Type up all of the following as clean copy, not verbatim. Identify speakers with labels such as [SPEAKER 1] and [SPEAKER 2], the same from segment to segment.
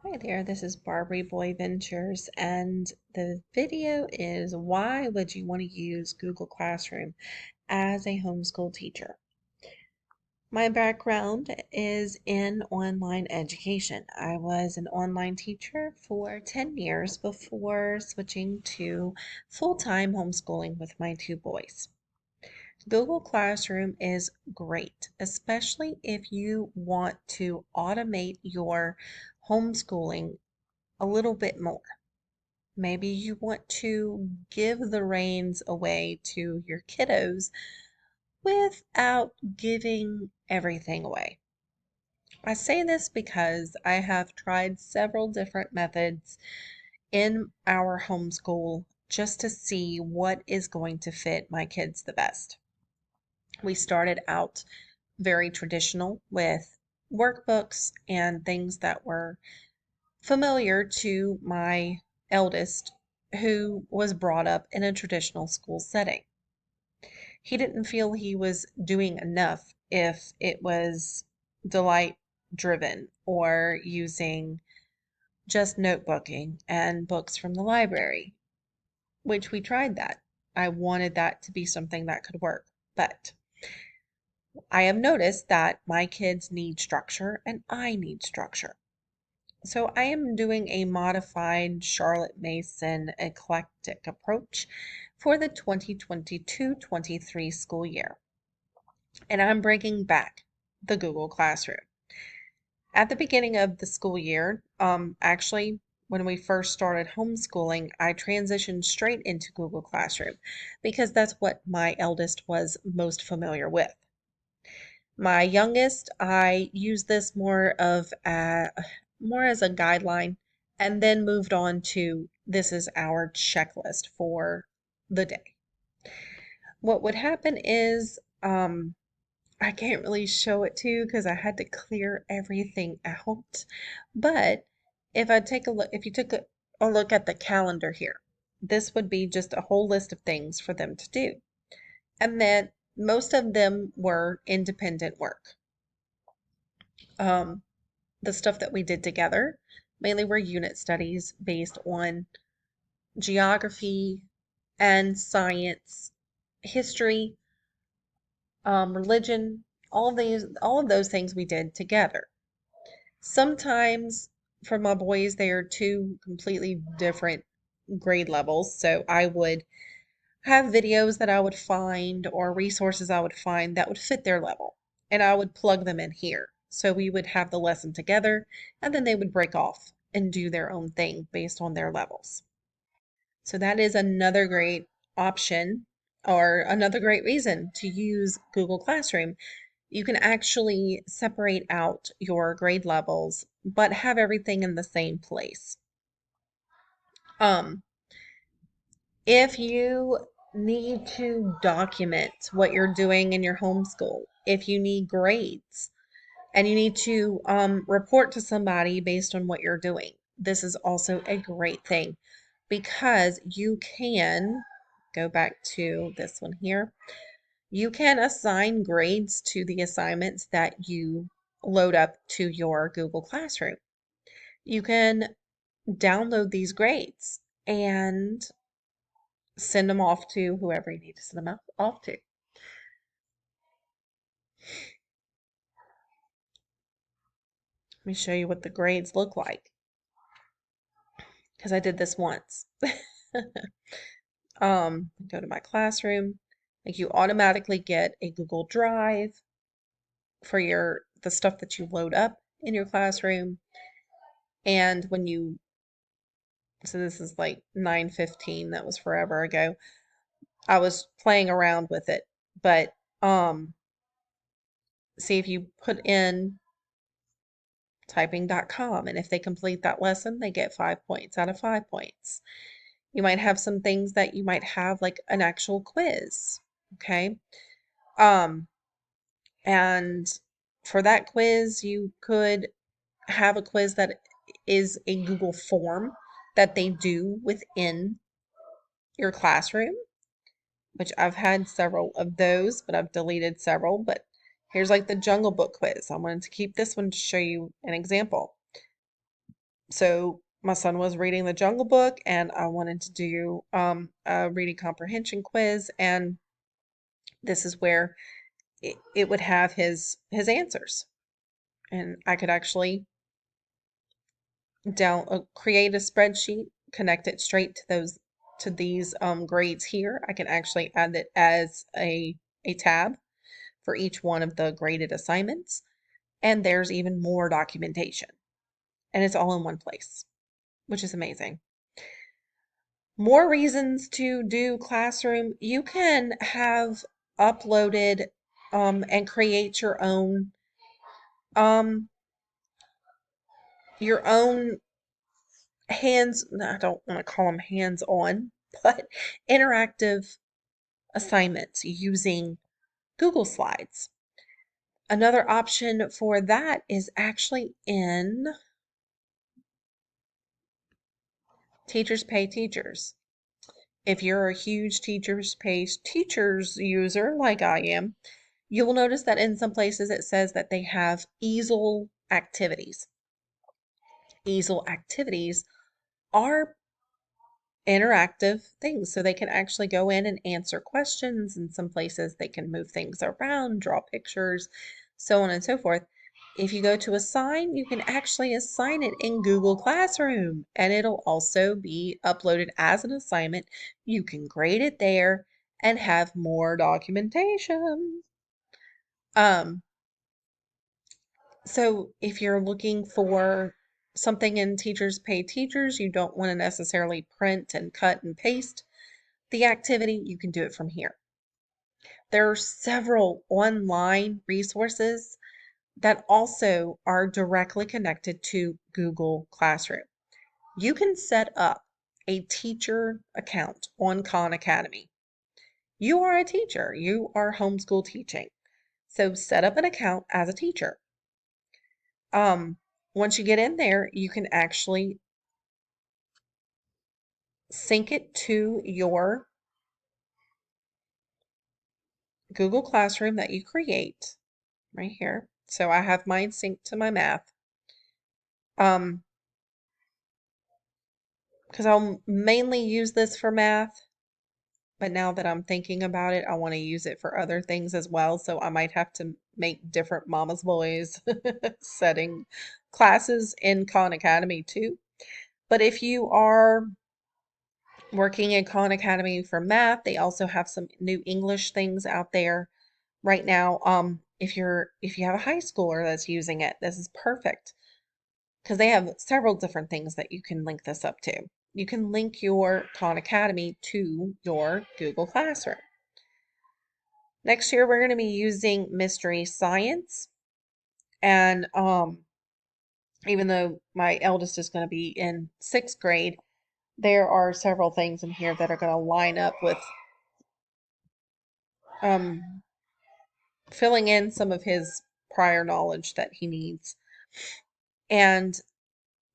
[SPEAKER 1] Hi there, this is Barbary Boy Ventures, and the video is why would you want to use Google Classroom as a homeschool teacher? My background is in online education. I was an online teacher for 10 years before switching to full-time homeschooling with my two boys. Google Classroom is great, especially if you want to automate your homeschooling a little bit more. Maybe you want to give the reins away to your kiddos without giving everything away. I say this because I have tried several different methods in our homeschool just to see what is going to fit my kids the best. We started out very traditional with workbooks and things that were familiar to my eldest, who was brought up in a traditional school setting. He didn't feel he was doing enough if it was delight driven or using just notebooking and books from the library, which we tried that. I wanted that to be something that could work, but I have noticed that my kids need structure and I need structure. So I am doing a modified Charlotte Mason eclectic approach for the 2022-23 school year. And I'm bringing back the Google Classroom. At the beginning of the school year, actually, when we first started homeschooling, I transitioned straight into Google Classroom because that's what my eldest was most familiar with. My youngest, I use this more as a guideline, and then moved on to this is our checklist for the day. What would happen is I can't really show it to you because I had to clear everything out. But if you took a look at the calendar here, this would be just a whole list of things for them to do. And then most of them were independent work. Um, the stuff that we did together mainly were unit studies based on geography and science, history, religion, all of those things we did together. Sometimes for my boys, they are two completely different grade levels, so I would have videos that I would find or resources I would find that would fit their level, and I would plug them in here. So we would have the lesson together, and then they would break off and do their own thing based on their levels. So that is another great option or another great reason to use Google Classroom. You can actually separate out your grade levels, but have everything in the same place. Um, if you need to document what you're doing in your homeschool, if you need grades and you need to report to somebody based on what you're doing, this is also a great thing because you can go back to this one here. You can assign grades to the assignments that you load up to your Google Classroom. You can download these grades and send them off to whoever you need to send them off to. Let me show you what the grades look like because I did this once. Go to my classroom. Like you automatically get a Google Drive for the stuff that you load up in your classroom. And so this is like 9:15, that was forever ago. I was playing around with it, but see if you put in Typingcom, and if they complete that lesson, they get 5 points out of 5 points. You might have some things that you might have like an actual quiz, okay? Um, and for that quiz, you could have a quiz that is a Google form that they do within your classroom, which I've had several of those, but I've deleted several. But here's like the Jungle Book quiz. I wanted to keep this one to show you an example. So my son was reading the Jungle Book, and I wanted to do a reading comprehension quiz, and this is where it would have his answers, and I could actually create a spreadsheet, connect it straight to these grades here. I can actually add it as a tab for each one of the graded assignments, and there's even more documentation, and it's all in one place, which is amazing. More reasons to do Classroom. You can have uploaded and create um, your own hands, I don't want to call them hands-on, but interactive assignments using Google Slides. Another option for that is actually in Teachers Pay Teachers. If you're a huge Teachers Pay Teachers user like I am, you will notice that in some places it says that they have easel activities. Easel activities are interactive things, so they can actually go in and answer questions. In some places they can move things around, draw pictures, so on and so forth. If you go to assign, you can actually assign it in Google Classroom, and it'll also be uploaded as an assignment. You can grade it there and have more documentation. So if you're looking for something in Teachers Pay Teachers, you don't want to necessarily print and cut and paste the activity, you can do it from here. There are several online resources that also are directly connected to Google Classroom. You can set up a teacher account on Khan Academy. You are a teacher, you are homeschool teaching. So set up an account as a teacher. Once you get in there, you can actually sync it to your Google Classroom that you create right here. So I have mine synced to my math. Because I'll mainly use this for math, but now that I'm thinking about it, I want to use it for other things as well. So I might have to make different Mama's Boys setting classes in Khan Academy too. But if you are working in Khan Academy for math, they also have some new English things out there right now. If you have a high schooler that's using it, this is perfect because they have several different things that you can link this up to. You can link your Khan Academy to your Google Classroom. Next year, we're going to be using Mystery Science. And even though my eldest is going to be in 6th grade, there are several things in here that are going to line up with um, filling in some of his prior knowledge that he needs. And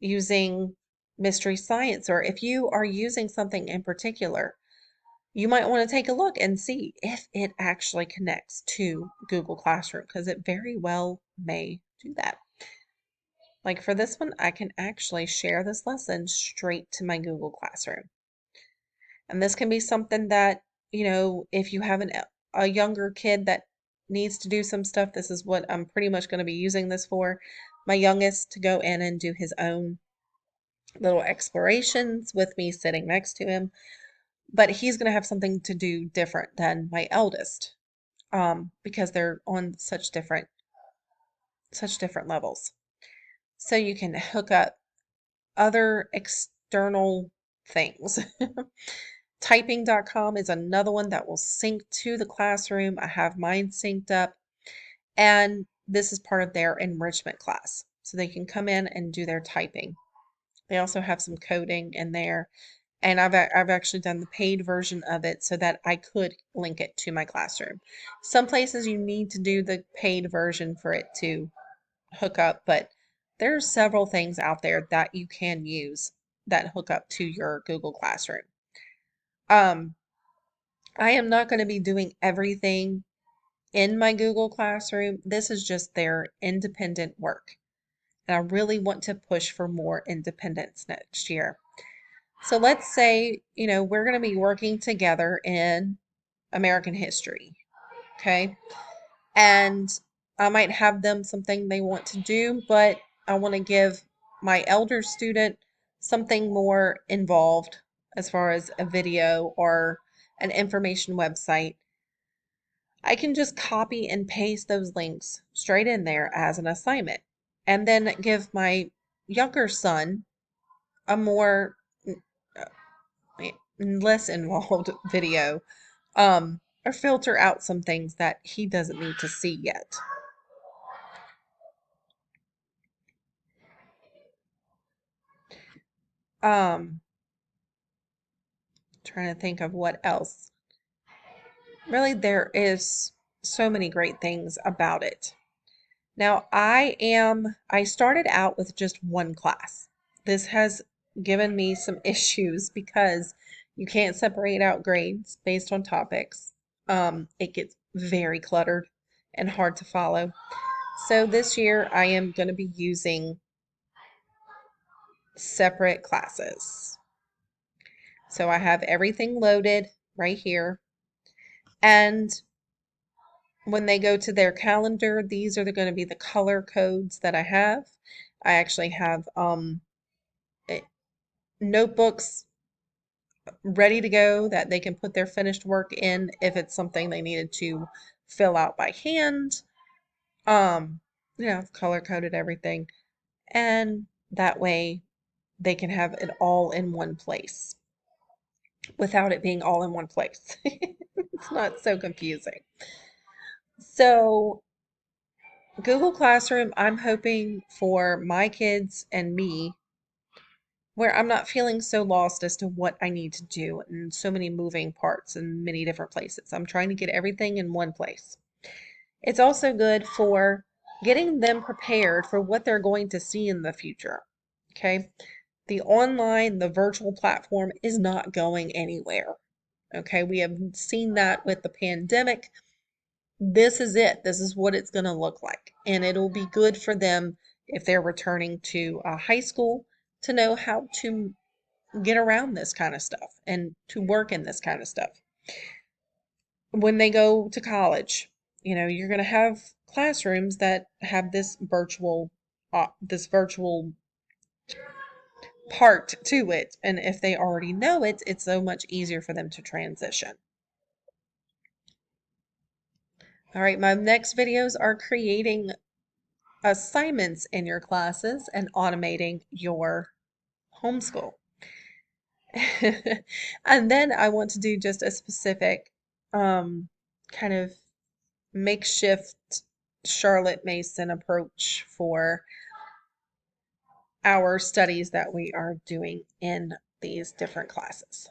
[SPEAKER 1] using Mystery Science, or if you are using something in particular, you might want to take a look and see if it actually connects to Google Classroom, because it very well may do that. Like for this one, I can actually share this lesson straight to my Google Classroom. And this can be something that, if you have a younger kid that needs to do some stuff, this is what I'm pretty much going to be using this for. My youngest to go in and do his own little explorations with me sitting next to him. But he's going to have something to do different than my eldest, because they're on such different levels. So you can hook up other external things. Typing.com is another one that will sync to the classroom. I have mine synced up, and this is part of their enrichment class. So they can come in and do their typing. They also have some coding in there, and I've actually done the paid version of it so that I could link it to my classroom. Some places you need to do the paid version for it to hook up, but there's several things out there that you can use that hook up to your Google Classroom. I am not going to be doing everything in my Google Classroom. This is just their independent work. and I really want to push for more independence next year. So let's say, we're going to be working together in American history, okay? And I might have them something they want to do, but I want to give my elder student something more involved as far as a video or an information website. I can just copy and paste those links straight in there as an assignment and then give my younger son a more less involved video, or filter out some things that he doesn't need to see yet. Trying to think of what else. Really, there is so many great things about it. Now, I started out with just one class. This has given me some issues because you can't separate out grades based on topics. It gets very cluttered and hard to follow. So this year I am going to be using separate classes. So I have everything loaded right here. And when they go to their calendar, these are going to be the color codes that I have. I actually have notebooks ready to go that they can put their finished work in if it's something they needed to fill out by hand. I've color coded everything. And that way they can have it all in one place without it being all in one place. It's not so confusing. So Google Classroom, I'm hoping for my kids and me, where I'm not feeling so lost as to what I need to do and so many moving parts in many different places. I'm trying to get everything in one place. It's also good for getting them prepared for what they're going to see in the future. Okay. The virtual platform is not going anywhere. Okay. We have seen that with the pandemic. This is it. This is what it's going to look like. And it'll be good for them if they're returning to high school to know how to get around this kind of stuff and to work in this kind of stuff. When they go to college, you're going to have classrooms that have this virtual part to it. And if they already know it, it's so much easier for them to transition. All right, my next videos are creating assignments in your classes and automating your homeschool. And then I want to do just a specific kind of makeshift Charlotte Mason approach for our studies that we are doing in these different classes.